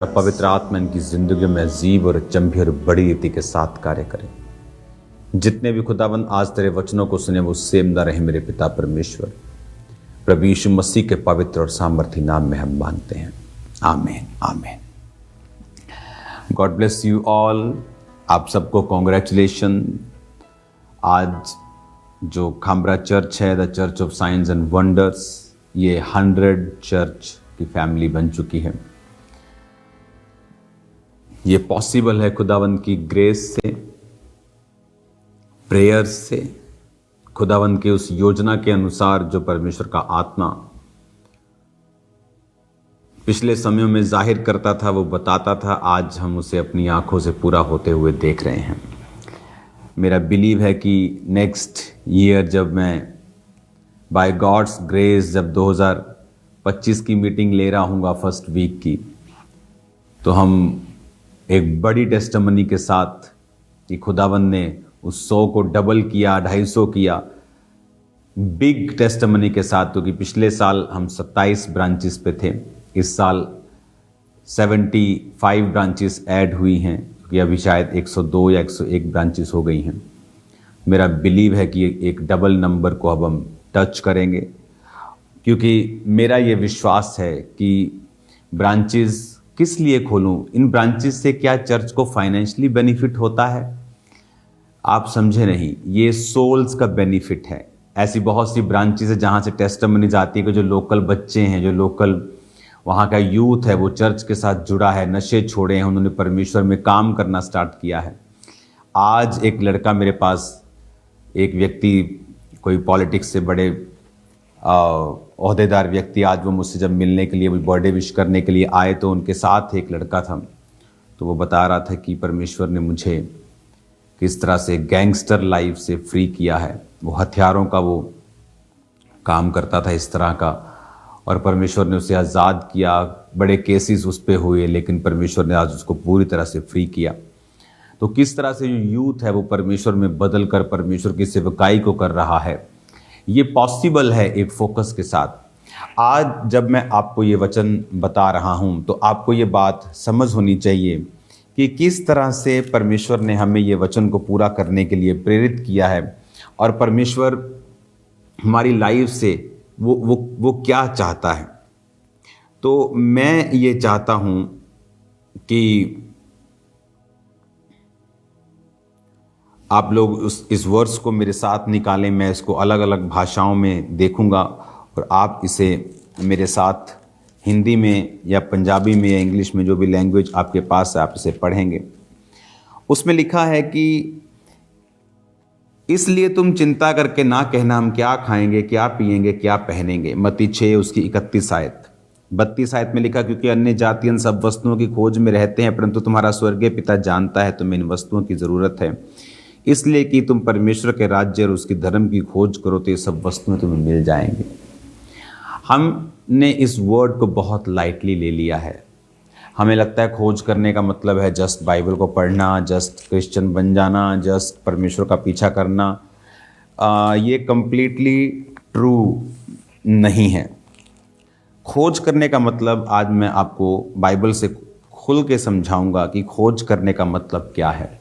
पवित्र आत्मा इनकी जिंदगी में अजीब और अचंभी और बड़ी रीति के साथ कार्य करें। जितने भी खुदाबंद आज तेरे वचनों को सुने वो सेमदा रहे मेरे पिता परमेश्वर। प्रभु यीशु मसीह के पवित्र और सामर्थी नाम में हम मानते हैं, आमीन आमीन। God bless you all. आप सबको कॉन्ग्रेचुलेशन। आज जो खामरा चर्च है, the church of science and wonders, ये 100 चर्च की फैमिली बन चुकी है। ये पॉसिबल है खुदावंद की ग्रेस से, प्रेयर से, खुदावंद के उस योजना के अनुसार जो परमेश्वर का आत्मा पिछले समयों में जाहिर करता था, वो बताता था। आज हम उसे अपनी आंखों से पूरा होते हुए देख रहे हैं। मेरा बिलीव है कि नेक्स्ट ईयर जब मैं बाय गॉड्स ग्रेस जब 2025 की मीटिंग ले रहा हूँगा फर्स्ट वीक की, तो हम एक बड़ी टेस्टिमनी के साथ कि खुदावंद ने उस 100 को डबल किया, 250 किया, बिग टेस्टिमनी के साथ। क्योंकि पिछले साल हम 27 ब्रांचेस पे थे, इस साल 75 ब्रांचेस ऐड हुई हैं, क्योंकि अभी शायद 102 या 101 ब्रांचेस हो गई हैं। मेरा बिलीव है कि एक डबल नंबर को अब हम टच करेंगे, क्योंकि मेरा ये विश्वास है कि ब्रांचेस किस लिए खोलूं, इन ब्रांचेस से क्या चर्च को फाइनेंशियली बेनिफिट होता है? आप समझे नहीं, ये सोल्स का बेनिफिट है। ऐसी बहुत सी ब्रांचेस है जहां से टेस्टिमनी जाती है कि जो लोकल बच्चे हैं, जो लोकल वहां का यूथ है, वो चर्च के साथ जुड़ा है, नशे छोड़े हैं, उन्होंने परमेश्वर में काम करना स्टार्ट किया है। आज एक लड़का मेरे पास, एक व्यक्ति, कोई पॉलिटिक्स से बड़े ओहदेदार व्यक्ति, आज वो मुझसे जब मिलने के लिए, वो बर्थडे विश करने के लिए आए, तो उनके साथ एक लड़का था। तो वो बता रहा था कि परमेश्वर ने मुझे किस तरह से गैंगस्टर लाइफ से फ्री किया है। वो हथियारों का वो काम करता था इस तरह का, और परमेश्वर ने उसे आज़ाद किया। बड़े केसेस उस पर हुए, लेकिन परमेश्वर ने आज उसको पूरी तरह से फ्री किया। तो किस तरह से जो यूथ है वो परमेश्वर में बदल कर परमेश्वर की सेवकाई को कर रहा है, ये पॉसिबल है एक फोकस के साथ। आज जब मैं आपको ये वचन बता रहा हूँ तो आपको ये बात समझ होनी चाहिए कि किस तरह से परमेश्वर ने हमें ये वचन को पूरा करने के लिए प्रेरित किया है, और परमेश्वर हमारी लाइफ से वो क्या चाहता है। तो मैं ये चाहता हूँ कि आप लोग इस वर्स को मेरे साथ निकालें। मैं इसको अलग अलग भाषाओं में देखूंगा और आप इसे मेरे साथ हिंदी में या पंजाबी में या इंग्लिश में, जो भी लैंग्वेज आपके पास है, आप इसे पढ़ेंगे। उसमें लिखा है कि इसलिए तुम चिंता करके ना कहना हम क्या खाएंगे, क्या पिएंगे, क्या पहनेंगे। मत्ती 6 उसकी 31 आयत। 32 आयत में लिखा, क्योंकि अन्य जाति इन सब वस्तुओं की खोज में रहते हैं, परंतु तुम्हारा स्वर्गीय पिता जानता है तुम्हें इन वस्तुओं की जरूरत है। इसलिए कि तुम परमेश्वर के राज्य और उसकी धर्म की खोज करो तो ये सब वस्तुएं तुम्हें मिल जाएंगी। हमने इस वर्ड को बहुत लाइटली ले लिया है। हमें लगता है खोज करने का मतलब है जस्ट बाइबल को पढ़ना, जस्ट क्रिश्चियन बन जाना, जस्ट परमेश्वर का पीछा करना। ये कंप्लीटली ट्रू नहीं है। खोज करने का मतलब आज मैं आपको बाइबल से खुल के समझाऊंगा कि खोज करने का मतलब क्या है।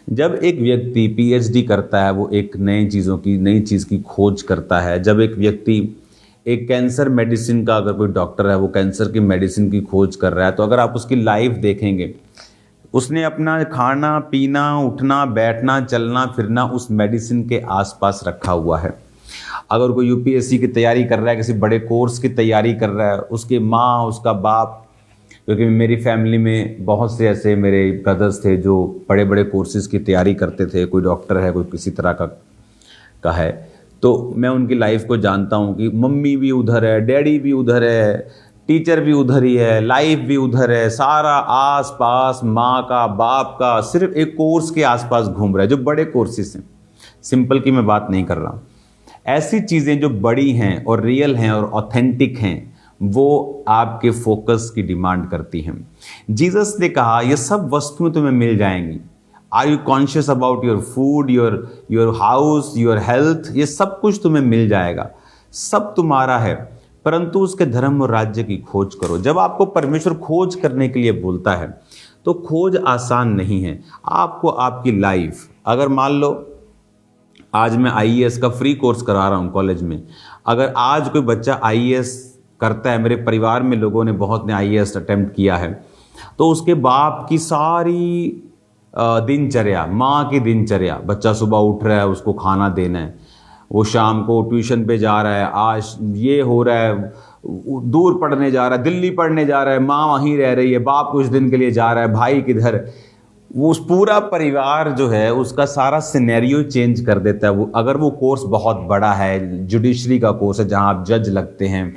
जब एक व्यक्ति पीएचडी करता है, वो एक नई चीज़ की खोज करता है। जब एक व्यक्ति एक कैंसर मेडिसिन का, अगर कोई डॉक्टर है, वो कैंसर की मेडिसिन की खोज कर रहा है, तो अगर आप उसकी लाइफ देखेंगे, उसने अपना खाना पीना, उठना बैठना, चलना फिरना उस मेडिसिन के आसपास रखा हुआ है। अगर कोई यूपीएससी की तैयारी कर रहा है, किसी बड़े कोर्स की तैयारी कर रहा है, उसकी माँ, उसका बाप, क्योंकि मेरी फैमिली में बहुत से ऐसे मेरे ब्रदर्स थे जो बड़े बड़े कोर्सेज़ की तैयारी करते थे। कोई डॉक्टर है, कोई किसी तरह का है, तो मैं उनकी लाइफ को जानता हूँ कि मम्मी भी उधर है, डैडी भी उधर है, टीचर भी उधर ही है, लाइफ भी उधर है, सारा आस पास माँ का, बाप का, सिर्फ एक कोर्स के आसपास घूम रहा है, जो बड़े कोर्सेज हैं। सिंपल की मैं बात नहीं कर रहा हूँ। ऐसी चीज़ें जो बड़ी हैं और रियल हैं और ऑथेंटिक हैं, वो आपके फोकस की डिमांड करती हैं। जीसस ने कहा ये सब वस्तुएं तुम्हें मिल जाएंगी। Are you conscious about your food, your house, your health? ये सब कुछ तुम्हें मिल जाएगा, सब तुम्हारा है। परंतु उसके धर्म और राज्य की खोज करो। जब आपको परमेश्वर खोज करने के लिए बोलता है तो खोज आसान नहीं है। आपको आपकी लाइफ, अगर मान लो आज मैं आईएएस का फ्री कोर्स करा रहा हूँ कॉलेज में, अगर आज कोई बच्चा आईएएस करता है, मेरे परिवार में लोगों ने बहुत ने आईएएस अटेम्प्ट किया है, तो उसके बाप की सारी दिनचर्या, माँ की दिनचर्या, बच्चा सुबह उठ रहा है, उसको खाना देना है, वो शाम को ट्यूशन पे जा रहा है, आज ये हो रहा है, दूर पढ़ने जा रहा है, दिल्ली पढ़ने जा रहा है, माँ वहीं रह रही है, बाप कुछ दिन के लिए जा रहा है, भाई किधर, वो उस पूरा परिवार जो है उसका सारा सिनेरियो चेंज कर देता है। वो अगर वो कोर्स बहुत बड़ा है, जुडिशरी का कोर्स है जहाँ आप जज लगते हैं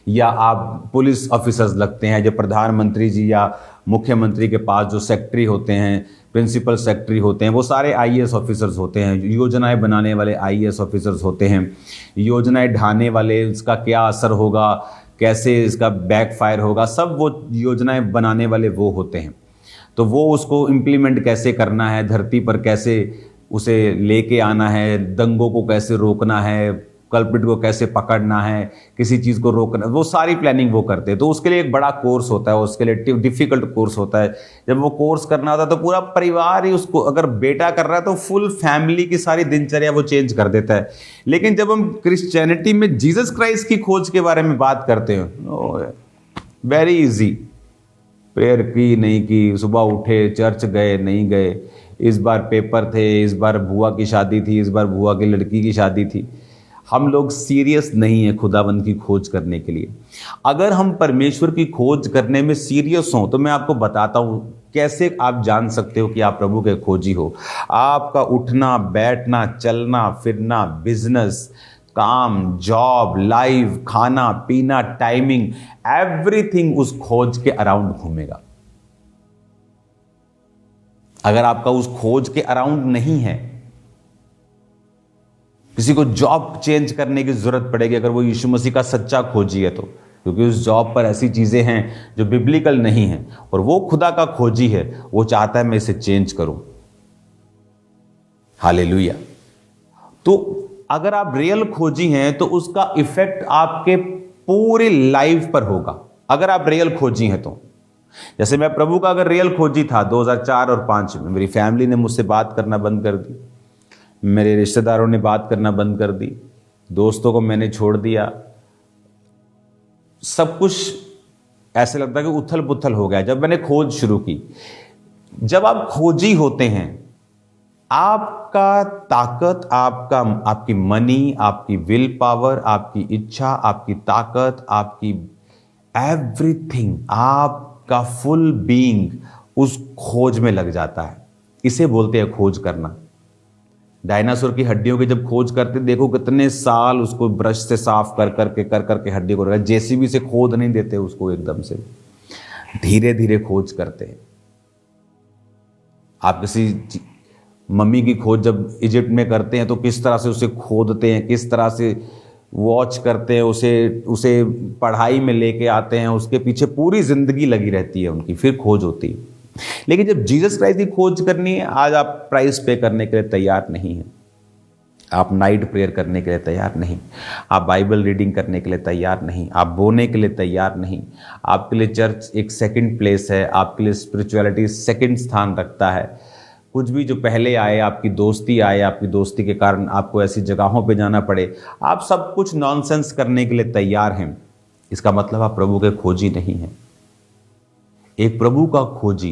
या आप पुलिस ऑफिसर्स लगते हैं, जो प्रधानमंत्री जी या मुख्यमंत्री के पास जो सेक्रेटरी होते हैं, प्रिंसिपल सेक्रेटरी होते हैं, वो सारे आईएएस ऑफिसर्स होते हैं, योजनाएं बनाने वाले आईएएस ऑफिसर्स होते हैं, योजनाएं ढाने वाले, इसका क्या असर होगा, कैसे इसका बैकफायर होगा, सब वो योजनाएं बनाने वाले वो होते हैं। तो वो उसको इम्प्लीमेंट कैसे करना है, धरती पर कैसे उसे लेके आना है, दंगों को कैसे रोकना है, कल्प्रिट को कैसे पकड़ना है, किसी चीज़ को रोकना, वो सारी प्लानिंग वो करते हैं। तो उसके लिए एक बड़ा कोर्स होता है, उसके लिए डिफ़िकल्ट कोर्स होता है। जब वो कोर्स करना होता है तो पूरा परिवार ही उसको, अगर बेटा कर रहा है तो फुल फैमिली की सारी दिनचर्या वो चेंज कर देता है। लेकिन जब हम क्रिश्चियनिटी में जीसस क्राइस्ट की खोज के बारे में बात करते हैं, वेरी इजी, प्रेयर की नहीं की, सुबह उठे, चर्च गए नहीं गए, इस बार पेपर थे, इस बार बुआ की शादी थी, इस बार बुआ की लड़की की शादी थी। हम लोग सीरियस नहीं है खुदावंद की खोज करने के लिए। अगर हम परमेश्वर की खोज करने में सीरियस हों तो मैं आपको बताता हूं कैसे आप जान सकते हो कि आप प्रभु के खोजी हो। आपका उठना, बैठना, चलना फिरना, बिजनेस, काम, जॉब, लाइफ, खाना पीना, टाइमिंग, एवरीथिंग उस खोज के अराउंड घूमेगा। अगर आपका उस खोज के अराउंड नहीं है, किसी को जॉब चेंज करने की जरूरत पड़ेगी अगर वो यीशु मसीह का सच्चा खोजी है तो, क्योंकि उस जॉब पर ऐसी चीजें हैं जो बिब्लिकल नहीं हैं, और वो खुदा का खोजी है, वो चाहता है मैं इसे चेंज करूं। हालेलुया। तो अगर आप रियल खोजी हैं तो उसका इफेक्ट आपके पूरी लाइफ पर होगा, अगर आप रियल खोजी हैं तो। जैसे मैं प्रभु का अगर रियल खोजी था 2004 और 2005 में, मेरी फैमिली ने मुझसे बात करना बंद कर दी, मेरे रिश्तेदारों ने बात करना बंद कर दी, दोस्तों को मैंने छोड़ दिया, सब कुछ ऐसे लगता है कि उथल पुथल हो गया जब मैंने खोज शुरू की। जब आप खोजी होते हैं, आपका ताकत, आपकी मनी, आपकी विल पावर, आपकी इच्छा, आपकी ताकत, आपकी एवरीथिंग, आपका फुल बीइंग उस खोज में लग जाता है। इसे बोलते हैं खोज करना। डायनासोर की हड्डियों की जब खोज करते, देखो कितने साल उसको ब्रश से साफ कर करके हड्डी को रखा। जेसीबी से खोद नहीं देते उसको, एकदम से धीरे धीरे खोज करते हैं। आप किसी मम्मी की खोज जब इजिप्ट में करते हैं तो किस तरह से उसे खोदते हैं, किस तरह से वॉच करते हैं, उसे पढ़ाई में लेके आते हैं, उसके पीछे पूरी जिंदगी लगी रहती है उनकी, फिर खोज होती है। लेकिन जब जीसस क्राइस्ट की खोज करनी है, आज आप प्राइस पे करने के लिए तैयार नहीं हैं, आप नाइट प्रेयर करने के लिए तैयार नहीं, आप बाइबल रीडिंग करने के लिए तैयार नहीं, आप बोने के लिए तैयार नहीं, आपके लिए चर्च एक सेकंड प्लेस है, आपके लिए स्पिरिचुअलिटी सेकंड स्थान रखता है। कुछ भी जो पहले आए, आपकी दोस्ती आए, आपकी दोस्ती के कारण आपको ऐसी जगहों पे जाना पड़े, आप सब कुछ नॉनसेंस करने के लिए तैयार हैं, इसका मतलब आप प्रभु के खोजी नहीं हैं। एक प्रभु का खोजी,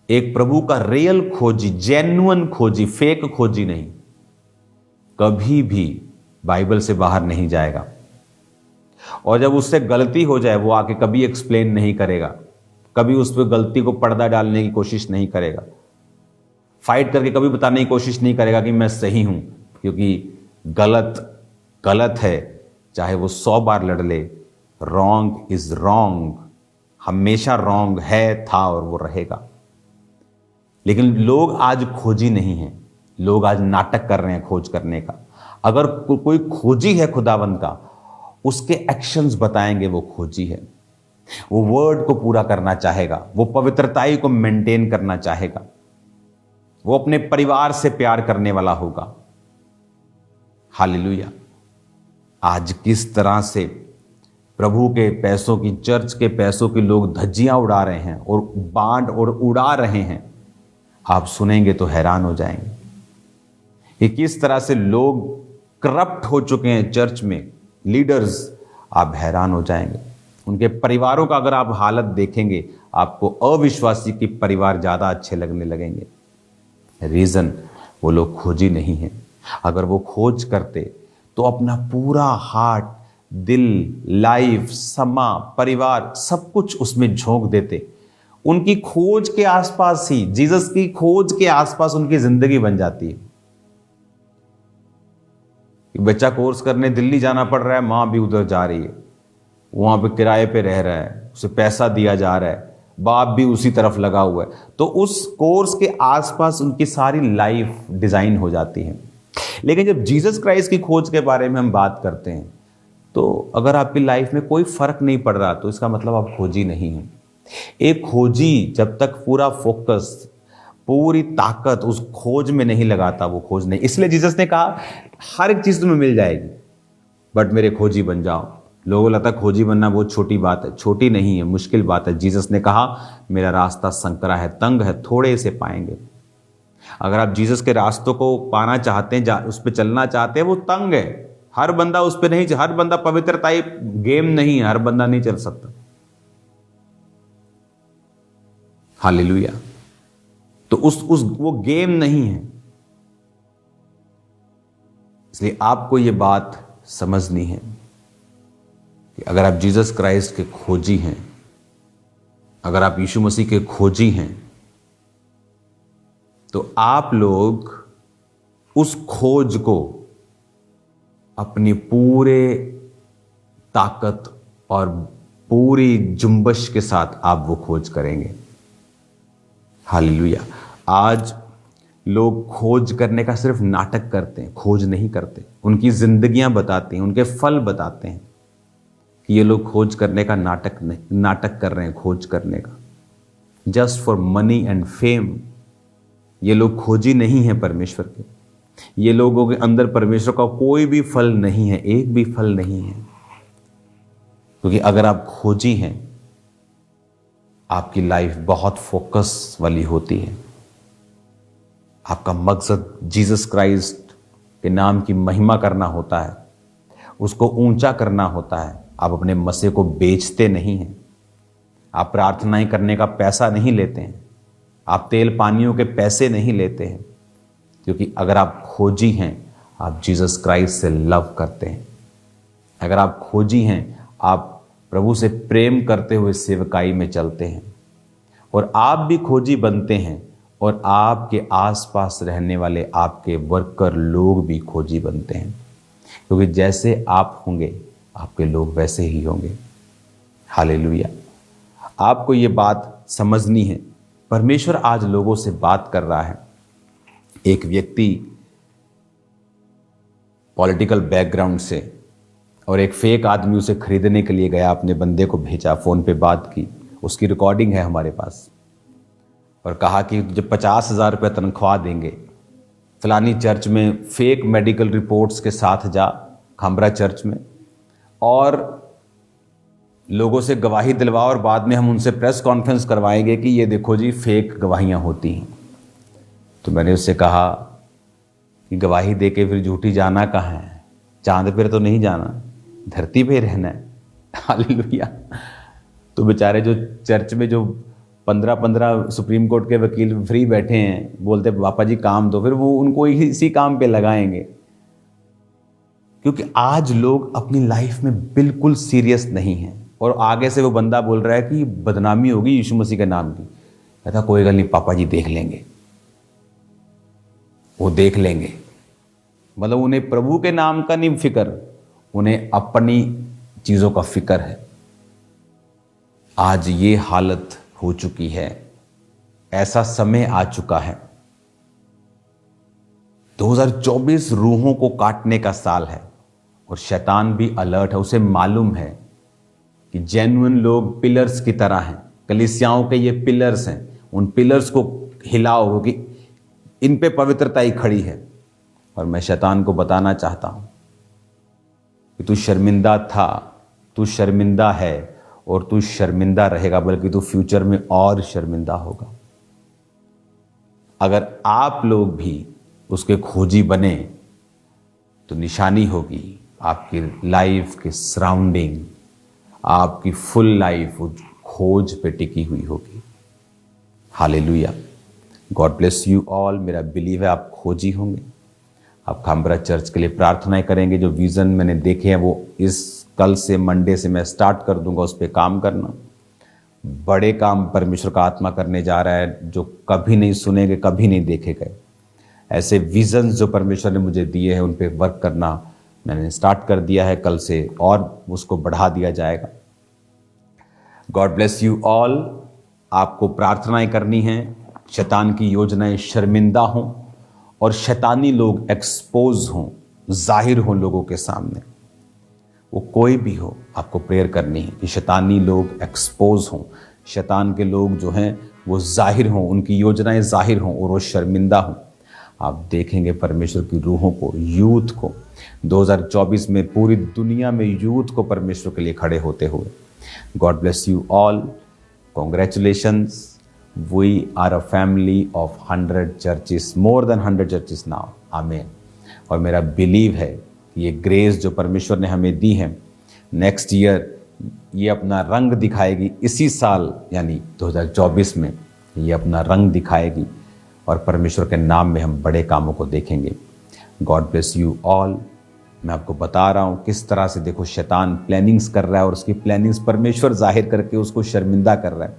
एक प्रभु का रियल खोजी, जेन्युइन खोजी, फेक खोजी नहीं, कभी भी बाइबल से बाहर नहीं जाएगा। और जब उससे गलती हो जाए, वो आके कभी एक्सप्लेन नहीं करेगा, कभी उस पर गलती को पर्दा डालने की कोशिश नहीं करेगा, फाइट करके कभी बताने की कोशिश नहीं करेगा कि मैं सही हूं, क्योंकि गलत गलत है, चाहे वो 100 बार लड़ ले। रॉन्ग इज रॉन्ग, हमेशा रॉन्ग है, था और वो रहेगा। लेकिन लोग आज खोजी नहीं हैं, लोग आज नाटक कर रहे हैं खोज करने का। अगर कोई खोजी है खुदावंद का, उसके एक्शंस बताएंगे वो खोजी है। वो वर्ड को पूरा करना चाहेगा, वो पवित्रताई को मेंटेन करना चाहेगा, वो अपने परिवार से प्यार करने वाला होगा। हालेलुया। आज किस तरह से प्रभु के पैसों की, चर्च के पैसों की लोग धज्जियां उड़ा रहे हैं और बांट और उड़ा रहे हैं, आप सुनेंगे तो हैरान हो जाएंगे कि किस तरह से लोग करप्ट हो चुके हैं चर्च में, लीडर्स। आप हैरान हो जाएंगे। उनके परिवारों का अगर आप हालत देखेंगे, आपको अविश्वासी के परिवार ज़्यादा अच्छे लगने लगेंगे। रीज़न, वो लोग खोजी नहीं हैं। अगर वो खोज करते तो अपना पूरा हार्ट, दिल, लाइफ, समा, परिवार, सब कुछ उसमें झोंक देते। उनकी खोज के आसपास ही, जीसस की खोज के आसपास उनकी जिंदगी बन जाती है। बच्चा कोर्स करने दिल्ली जाना पड़ रहा है, माँ भी उधर जा रही है, वहाँ पे किराए पे रह रहा है, उसे पैसा दिया जा रहा है, बाप भी उसी तरफ लगा हुआ है। तो उस कोर्स के आसपास उनकी सारी लाइफ डिज़ाइन हो जाती है। लेकिन जब जीसस क्राइस्ट की खोज के बारे में हम बात करते हैं, तो अगर आपकी लाइफ में कोई फर्क नहीं पड़ रहा, तो इसका मतलब आप खोजी नहीं हैं। एक खोजी जब तक पूरा फोकस, पूरी ताकत उस खोज में नहीं लगाता, वो खोज नहीं। इसलिए जीसस ने कहा हर एक चीज़ तुम्हें मिल जाएगी, बट मेरे खोजी बन जाओ। लोगों को लगता है खोजी बनना बहुत छोटी बात है। छोटी नहीं है, मुश्किल बात है। जीसस ने कहा मेरा रास्ता संकरा है, तंग है, थोड़े से पाएंगे। अगर आप जीसस के रास्तों को पाना चाहते हैं, उस पर चलना चाहते हैं, वो तंग है। हर बंदा उस पर नहीं, हर बंदा पवित्रता गेम नहीं है, हर बंदा नहीं चल सकता। हालेलुया। तो वो गेम नहीं है। इसलिए आपको ये बात समझनी है कि अगर आप जीसस क्राइस्ट के खोजी हैं, अगर आप यीशु मसीह के खोजी हैं, तो आप लोग उस खोज को अपनी पूरे ताकत और पूरी जुम्बश के साथ आप वो खोज करेंगे। हालेलुया। आज लोग खोज करने का सिर्फ नाटक करते हैं, खोज नहीं करते। उनकी जिंदगियां बताती हैं, उनके फल बताते हैं कि ये लोग खोज करने का नाटक कर रहे हैं, खोज करने का, just for money and fame. ये लोग खोजी नहीं है परमेश्वर के। ये लोगों के अंदर परमेश्वर का कोई भी फल नहीं है, एक भी फल नहीं है। क्योंकि अगर आप खोजी हैं, आपकी लाइफ बहुत फोकस वाली होती है। आपका मकसद जीसस क्राइस्ट के नाम की महिमा करना होता है, उसको ऊंचा करना होता है। आप अपने मसीह को बेचते नहीं हैं। आप प्रार्थनाएं करने का पैसा नहीं लेते हैं। आप तेल पानियों के पैसे नहीं लेते हैं। क्योंकि अगर आप खोजी हैं, आप जीसस क्राइस्ट से लव करते हैं। अगर आप खोजी हैं, आप प्रभु से प्रेम करते हुए सेवकाई में चलते हैं। और आप भी खोजी बनते हैं, और आपके आसपास रहने वाले आपके वर्कर लोग भी खोजी बनते हैं। क्योंकि जैसे आप होंगे, आपके लोग वैसे ही होंगे। हालेलुया। आपको ये बात समझनी है। परमेश्वर आज लोगों से बात कर रहा है। एक व्यक्ति पॉलिटिकल बैकग्राउंड से, और एक फेक आदमी उसे खरीदने के लिए गया, अपने बंदे को भेजा, फ़ोन पे बात की, उसकी रिकॉर्डिंग है हमारे पास, और कहा कि जब 50,000 रुपये तनख्वाह देंगे, फलानी चर्च में फेक मेडिकल रिपोर्ट्स के साथ जा, खामरा चर्च में, और लोगों से गवाही दिलवा, और बाद में हम उनसे प्रेस कॉन्फ्रेंस करवाएंगे कि ये देखो जी फेक गवाहियाँ होती हैं। तो मैंने उससे कहा कि गवाही दे के फिर झूठी जाना कहाँ है? चांद पर तो नहीं जाना, धरती पे रहना है। हालेलुया। तो बेचारे जो चर्च में जो 15-15 सुप्रीम कोर्ट के वकील फ्री बैठे हैं, बोलते पापा जी काम दो, फिर वो उनको इसी काम पे लगाएंगे। क्योंकि आज लोग अपनी लाइफ में बिल्कुल सीरियस नहीं हैं, और आगे से वो बंदा बोल रहा है कि बदनामी होगी यीशु मसीह के नाम की। कहता कोई गल नहीं पापा जी, देख लेंगे, वो देख लेंगे। मतलब उन्हें प्रभु के नाम का नहीं फिक्र, उन्हें अपनी चीज़ों का फिक्र है। आज ये हालत हो चुकी है, ऐसा समय आ चुका है। 2024 रूहों को काटने का साल है, और शैतान भी अलर्ट है। उसे मालूम है कि जेन्युइन लोग पिलर्स की तरह हैं, कलीसियाओं के ये पिलर्स हैं, उन पिलर्स को हिलाओ कि इन पे पवित्रता ही खड़ी है। और मैं शैतान को बताना चाहता हूं कि तू शर्मिंदा था, तू शर्मिंदा है और तू शर्मिंदा रहेगा, बल्कि तू फ्यूचर में और शर्मिंदा होगा। अगर आप लोग भी उसके खोजी बने तो निशानी होगी आपकी लाइफ के सराउंडिंग, आपकी फुल लाइफ उस खोज पे टिकी हुई होगी। Hallelujah, God bless you all. मेरा बिलीव है आप खोजी होंगे। आप खामबरा चर्च के लिए प्रार्थनाएं करेंगे। जो विज़न मैंने देखे हैं वो इस कल से मंडे से मैं स्टार्ट कर दूंगा उस पर काम करना। बड़े काम परमेश्वर का आत्मा करने जा रहा है जो कभी नहीं सुनेंगे, कभी नहीं देखे गए। ऐसे विजन जो परमेश्वर ने मुझे दिए हैं उन पे वर्क करना मैंने स्टार्ट कर दिया है कल से, और उसको बढ़ा दिया जाएगा। God bless you all. आपको प्रार्थनाएं करनी हैं, शैतान की योजनाएं शर्मिंदा हों और शैतानी लोग एक्सपोज हों, जाहिर हों लोगों के सामने। वो कोई भी हो, आपको प्रेयर करनी है कि शैतानी लोग एक्सपोज हों, शैतान के लोग जो हैं वो जाहिर हों, उनकी योजनाएं जाहिर हों और वो शर्मिंदा हों। आप देखेंगे परमेश्वर की रूहों को, यूथ को 2024 में पूरी दुनिया में यूथ को परमेश्वर के लिए खड़े होते हुए। God bless you all, congratulations. We are a family of 100 churches, more than 100 churches now. आमीन। और मेरा बिलीव है कि ये ग्रेस जो परमेश्वर ने हमें दी है, नेक्स्ट ईयर ये अपना रंग दिखाएगी। इसी साल यानी 2024 में ये अपना रंग दिखाएगी और परमेश्वर के नाम में हम बड़े कामों को देखेंगे। God bless you all. मैं आपको बता रहा हूँ किस तरह से देखो शैतान प्लानिंग्स कर रहा है और उसकी प्लानिंग्स परमेश्वर जाहिर करके उसको शर्मिंदा कर रहा है,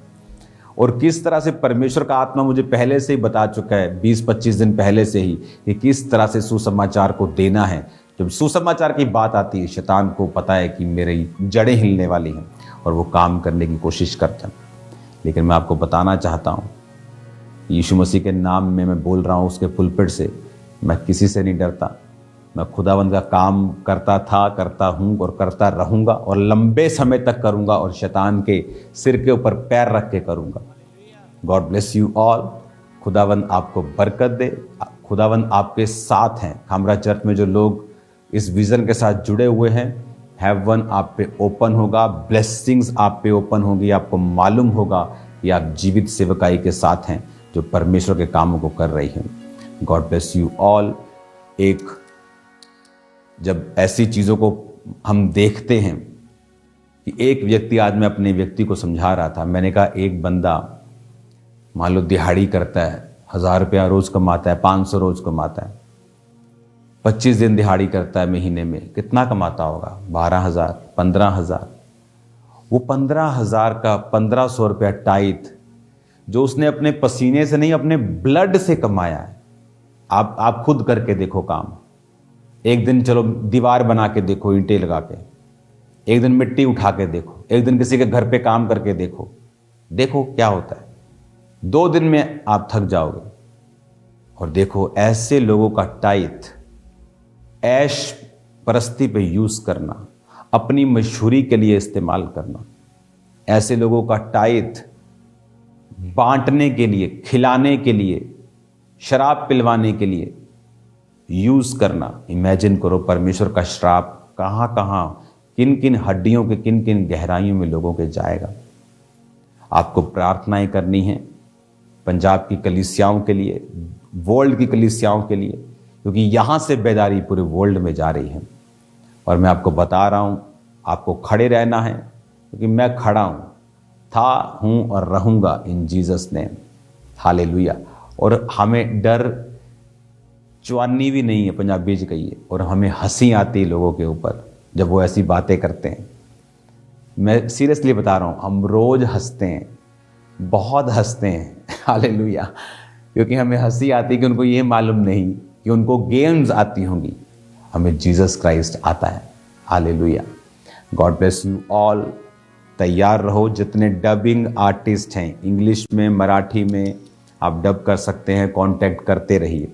और किस तरह से परमेश्वर का आत्मा मुझे पहले से ही बता चुका है 20-25 दिन पहले से ही कि किस तरह से सुसमाचार को देना है। जब सुसमाचार की बात आती है शैतान को पता है कि मेरी जड़ें हिलने वाली हैं और वो काम करने की कोशिश करता है। लेकिन मैं आपको बताना चाहता हूँ यीशु मसीह के नाम में मैं बोल रहा हूँ उसके पुलपिट से, मैं किसी से नहीं डरता। मैं खुदावंद का काम करता था, करता हूँ और करता रहूँगा और लंबे समय तक करूँगा और शैतान के सिर के ऊपर पैर रख के करूँगा। God bless you all. खुदावंद आपको बरकत दे। खुदावंद आपके साथ हैं। खामरा चर्च में जो लोग इस विज़न के साथ जुड़े हुए हैं, हेवन आप पे ओपन होगा, ब्लेसिंग्स आप पे ओपन होगी। आपको मालूम होगा कि आप जीवित सेवकाई के साथ हैं जो परमेश्वर के कामों को कर रही हैं। God bless you all. एक जब ऐसी चीज़ों को हम देखते हैं कि एक व्यक्ति, आज मैं अपने व्यक्ति को समझा रहा था, मैंने कहा एक बंदा मान लो दिहाड़ी करता है, 1000 रुपया रोज़ कमाता है, 500 रोज़ कमाता है, 25 दिन दिहाड़ी करता है महीने में, कितना कमाता होगा? 12,000, 15,000। वो 15,000 का 1,500 रुपया टाइथ जो उसने अपने पसीने से नहीं, अपने ब्लड से कमाया है। आप खुद करके देखो काम। एक दिन चलो दीवार बना के देखो ईंटें लगा के, एक दिन मिट्टी उठा के देखो, एक दिन किसी के घर पे काम करके देखो, देखो क्या होता है। 2 दिन में आप थक जाओगे। और देखो ऐसे लोगों का टाइथ ऐश परस्ती पे यूज करना, अपनी मशहूरी के लिए इस्तेमाल करना, ऐसे लोगों का टाइथ बांटने के लिए, खिलाने के लिए, शराब पिलवाने के लिए यूज करना। इमेजिन करो परमेश्वर का श्राप कहां कहां, किन किन हड्डियों के किन किन गहराइयों में लोगों के जाएगा। आपको प्रार्थनाएं करनी है पंजाब की कलीसियाओं के लिए, वर्ल्ड की कलीसियाओं के लिए, क्योंकि यहां से बेदारी पूरे वर्ल्ड में जा रही है। और मैं आपको बता रहा हूं आपको खड़े रहना है, क्योंकि मैं खड़ा हूं, था, हूं और रहूंगा इन जीसस नेम। हालेलुया। और हमें डर चुआनी भी नहीं है, पंजाबी जी कहिए, और हमें हंसी आती है लोगों के ऊपर जब वो ऐसी बातें करते हैं। मैं सीरियसली बता रहा हूँ, हम रोज हंसते हैं, बहुत हंसते हैं। हालेलुया। क्योंकि हमें हंसी आती है कि उनको ये मालूम नहीं कि उनको गेम्स आती होंगी, हमें जीसस क्राइस्ट आता है। Hallelujah. God bless you all. तैयार रहो। जितने डबिंग आर्टिस्ट हैं, इंग्लिश में, मराठी में आप डब कर सकते हैं, कांटेक्ट करते रहिए।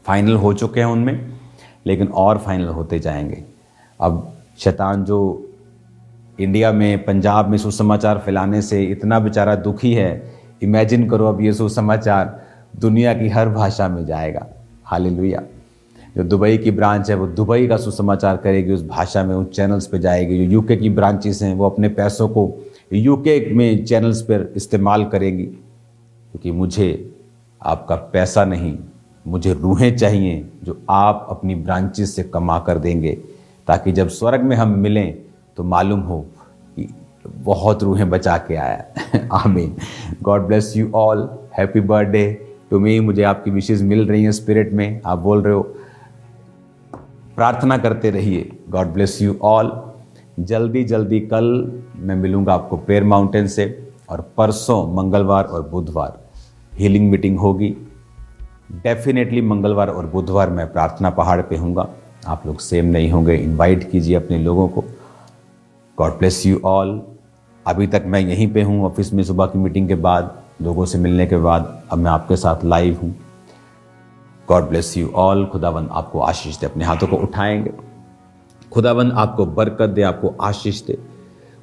फाइनल हो चुके हैं उनमें, लेकिन और फाइनल होते जाएंगे। अब शैतान जो इंडिया में, पंजाब में सुसमाचार फैलाने से इतना बेचारा दुखी है, इमेजिन करो अब ये सुसमाचार दुनिया की हर भाषा में जाएगा। हालेलुया। जो दुबई की ब्रांच है वो दुबई का सुसमाचार करेगी, उस भाषा में, उस चैनल्स पे जाएगी। जो यूके की ब्रांचेस हैं वो अपने पैसों को यूके में चैनल्स पर इस्तेमाल करेंगी, क्योंकि मुझे आपका पैसा नहीं, मुझे रूहें चाहिए जो आप अपनी ब्रांचेस से कमा कर देंगे, ताकि जब स्वर्ग में हम मिलें तो मालूम हो कि बहुत रूहें बचा के आया। आमीन। God bless you all. Happy birthday to me. मुझे आपकी विशेष मिल रही हैं स्पिरिट में, आप बोल रहे हो। प्रार्थना करते रहिए। God bless you all. जल्दी जल्दी कल मैं मिलूंगा आपको पेयर माउंटेन से, और परसों मंगलवार और बुधवार हीलिंग मीटिंग होगी। डेफिनेटली मंगलवार और बुधवार मैं प्रार्थना पहाड़ पे हूँगा। आप लोग सेम नहीं होंगे, इनवाइट कीजिए अपने लोगों को। God bless you all. अभी तक मैं यहीं पे हूँ ऑफिस में, सुबह की मीटिंग के बाद, लोगों से मिलने के बाद अब मैं आपके साथ लाइव हूँ। God bless you all. खुदावंद आपको आशीष दे। अपने हाथों को उठाएंगे। खुदावंद आपको बरकत दे, आपको आशीष दे,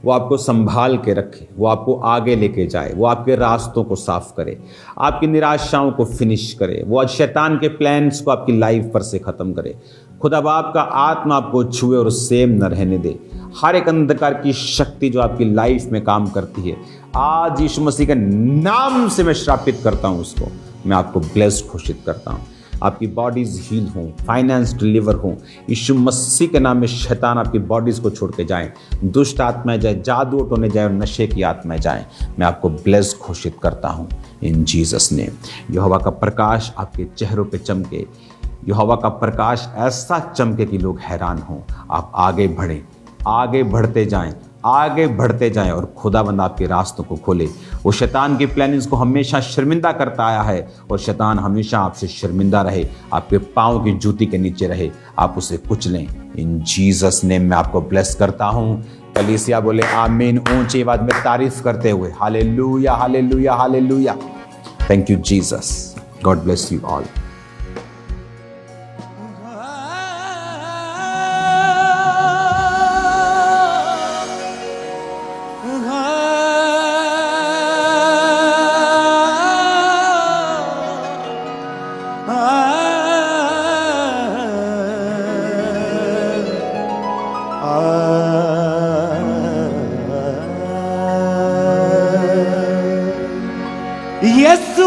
वो आपको संभाल के रखे, वो आपको आगे लेके जाए, वो आपके रास्तों को साफ करे, आपकी निराशाओं को फिनिश करे, वो आज शैतान के प्लान्स को आपकी लाइफ पर से खत्म करे। खुदा बाप का आत्मा आपको छुए और सेम न रहने दे। हर एक अंधकार की शक्ति जो आपकी लाइफ में काम करती है, आज यीशु मसीह के नाम से मैं श्रापित करता हूं, उसको मैं आपको ब्लेस्ड घोषित करता हूं। आपकी बॉडीज हील हों, फाइनेंस डिलीवर हों। यीशु मसीह के नाम में शैतान आपकी बॉडीज को छोड़ के जाएं, दुष्ट आत्माएं जाए, जादू टोने जाए और नशे की आत्माएं जाएं। मैं आपको ब्लेस्ड घोषित करता हूं इन जीसस नेम। यहोवा का प्रकाश आपके चेहरों पे चमके, यहोवा का प्रकाश ऐसा चमके कि लोग हैरान हों। आप आगे बढ़ें, आगे बढ़ते जाएं, आगे बढ़ते जाएं, और खुदाबंद आपके रास्तों को खोले। वो शैतान की प्लानिंग्स को हमेशा शर्मिंदा करता आया है, और शैतान हमेशा आपसे शर्मिंदा रहे, आपके पाँव की जूती के नीचे रहे, आप उसे कुचलें। इन जीसस नेम में आपको ब्लेस करता हूँ। कलीसिया बोले आमीन ऊंची आवाज में तारीफ करते हुए। हालेलुया, हालेलुया, हालेलुया। Thank you Jesus. God bless you all. Yeshu